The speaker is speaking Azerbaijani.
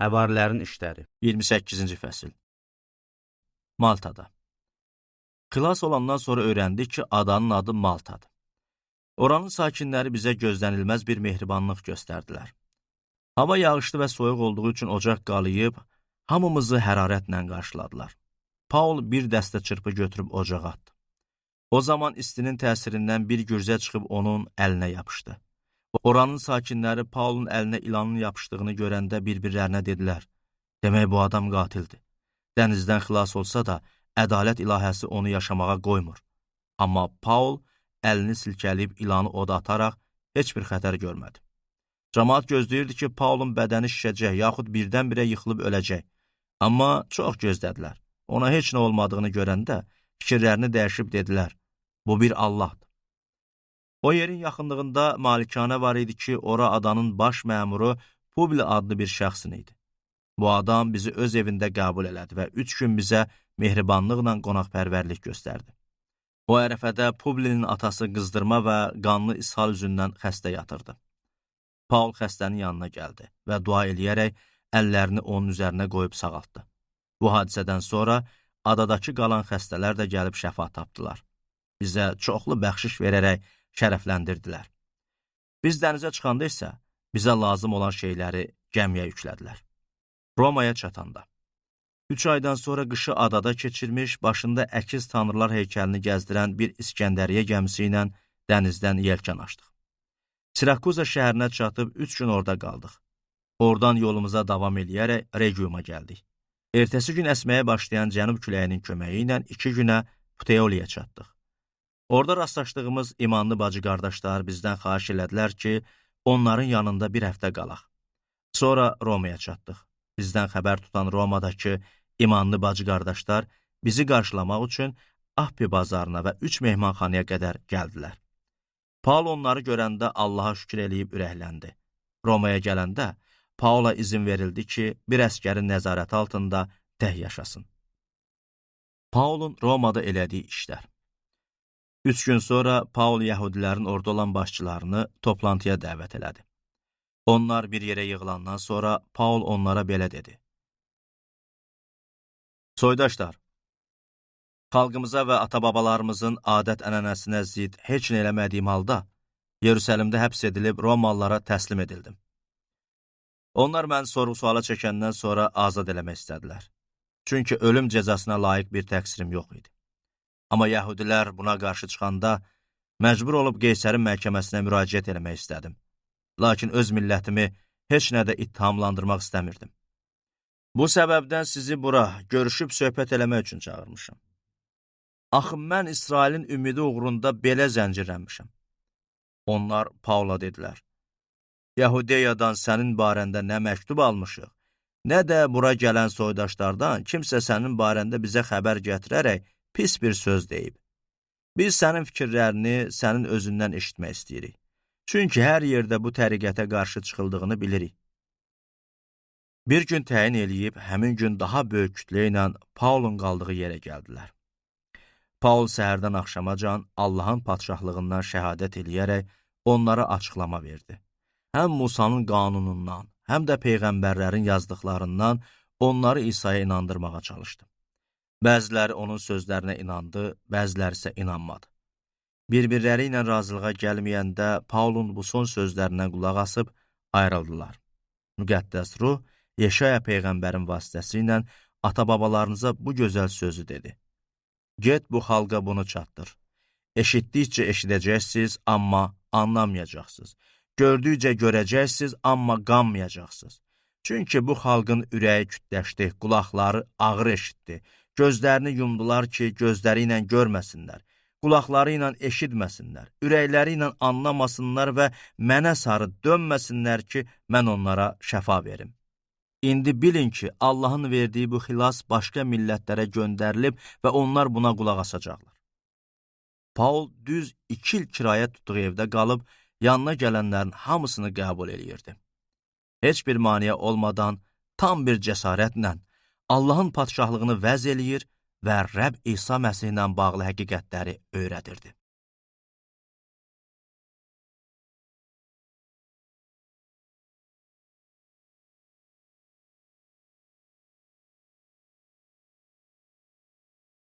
Həvarilərin işləri 28-ci fəsil. Maltada. Xilas olandan sonra öyrəndik ki, adanın adı Maltadır. Oranın sakinləri bizə gözlənilməz bir mehribanlıq göstərdilər. Hava yağışlı və soyuq olduğu üçün ocaq qalayıb, hamımızı hərarətlə qarşıladılar. Paul bir dəstə çırpı götürüb ocağa atdı. O zaman istinin təsirindən bir gürzə çıxıb onun əlinə yapışdı. Oranın sakinləri Paulun əlinə ilanın yapışdığını görəndə bir-birlərinə dedilər: "Demək bu adam qatildir. Dənizdən xilas olsa da, ədalət ilahəsi onu yaşamağa qoymur." Amma Paul əlini silkələyib ilanı oda ataraq heç bir xətər görmədi. Camaat gözləyirdi ki, Paulun bədəni şişəcək, yaxud birdən-birə yıxılıb öləcək. Amma çox gözlədilər. Ona heç nə olmadığını görəndə fikirlərini dəyişib dedilər: "Bu bir Allahdır." O yerin yaxınlığında malikanə var idi ki, ora adanın baş məmuru Publi adlı bir şəxsin idi. Bu adam bizi öz evində qəbul elədi və 3 gün bizə mehribanlıqla qonaqpərvərlik göstərdi. O ərəfədə Publi'nin atası qızdırma və qanlı ishal üzündən xəstə yatırdı. Paul xəstənin yanına gəldi və dua eləyərək əllərini onun üzərinə qoyub sağaltdı. Bu hadisədən sonra adadakı qalan xəstələr də gəlib şəfa tapdılar. Bizə çoxlu bəxşiş verərək şərəfləndirdilər. Biz dənizə çıxanda isə bizə lazım olan şeyləri gəmiyə yüklədilər. Romaya çatanda 3 aydan sonra qışı adada keçirmiş, başında əkiz tanrılar heykəlini gəzdirən bir İskəndəriyyə gəmisi ilə dənizdən yelkən açdıq. Sirakuza şəhərinə çatıb 3 gün orada qaldıq. Oradan yolumuza davam eləyərək Regiuma gəldik. Ertəsi gün əsməyə başlayan cənub küləyinin köməyi ilə 2 günə Puteoliyə çatdıq. Orada rastlaşdığımız imanlı bacı-qardaşlar bizdən xahiş elədilər ki, onların yanında bir həftə qalaq. Sonra Romaya çatdıq. Bizdən xəbər tutan Romadakı imanlı bacı-qardaşlar bizi qarşılamaq üçün Appi bazarına və 3 mehmanxanaya qədər gəldilər. Paul onları görəndə Allaha şükür eləyib ürəkləndi. Romaya gələndə Paula izin verildi ki, bir əskərin nəzarəti altında tək yaşasın. Paulun Romada elədiyi işlər 3 gün sonra Paul yəhudilərin orada olan başçılarını toplantıya dəvət elədi. Onlar bir yerə yığılandan sonra Paul onlara belə dedi: "Soydaşlar, xalqımıza və ata-babalarımızın adət-ənənəsinə zid heç nə eləmədiyim halda, Yerusəlimdə həbs edilib Romalılara təslim edildim. Onlar məni sorğu-suala çəkəndən sonra azad eləmək istədilər. Çünki ölüm cəzasına layiq bir təqsirim yox idi. Amma yəhudilər buna qarşı çıxanda məcbur olub Qeysərin məhkəməsinə müraciət eləmək istədim. Lakin öz millətimi heç nədə ittihamlandırmaq istəmirdim. Bu səbəbdən sizi bura görüşüb söhbət eləmək üçün çağırmışam. Axı mən İsrailin ümidi uğrunda belə zəncirlənmişəm." Onlar Paula dedilər: "Yahudiyadan sənin barəndə nə məktub almışıq, nə də bura gələn soydaşlardan kimsə sənin barəndə bizə xəbər gətirərək pis bir söz deyib. Biz sənin fikirlərini sənin özündən eşitmək istəyirik. Çünki hər yerdə bu təriqətə qarşı çıxıldığını bilirik." Bir gün təyin eləyib, həmin gün daha böyük kütlə ilə Paulun qaldığı yerə gəldilər. Paul səhərdən axşamacan Allahın padşahlığından şəhadət eləyərək onlara açıqlama verdi. Həm Musanın qanunundan, həm də peyğəmbərlərin yazdıqlarından onları İsa'ya inandırmağa çalışdı. Bəziləri onun sözlərinə inandı, bəziləri isə inanmadı. Bir-birləri ilə razılığa gəlməyəndə Paulun bu son sözlərinə qulaq asıb ayrıldılar. Müqəddəs ruh Yeşaya peyğəmbərin vasitəsilə ata-babalarınıza bu gözəl sözü dedi: "Get bu xalqa bunu çatdır. Eşitdikcə eşidəcəksiniz, amma anlamayacaqsınız. Gördükcə görəcəksiniz, amma qanmayacaqsınız. Çünki bu xalqın ürəyi kütləşdi, qulaqları ağır eşitdi. Gözlərini yumdular ki, gözləri ilə görməsinlər, qulaqları ilə eşitməsinlər, ürəkləri ilə anlamasınlar və mənə sarı dönməsinlər ki, mən onlara şəfa verim. İndi bilin ki, Allahın verdiyi bu xilas başqa millətlərə göndərilib və onlar buna qulaq asacaqlar." Paul düz 2 il kirayə tutduğu evdə qalıb, yanına gələnlərin hamısını qəbul eləyirdi. Heç bir maneə olmadan, tam bir cəsarətlə Allahın padşahlığını vəz eləyir və Rəbb İsa Məsihlə bağlı həqiqətləri öyrədirdi.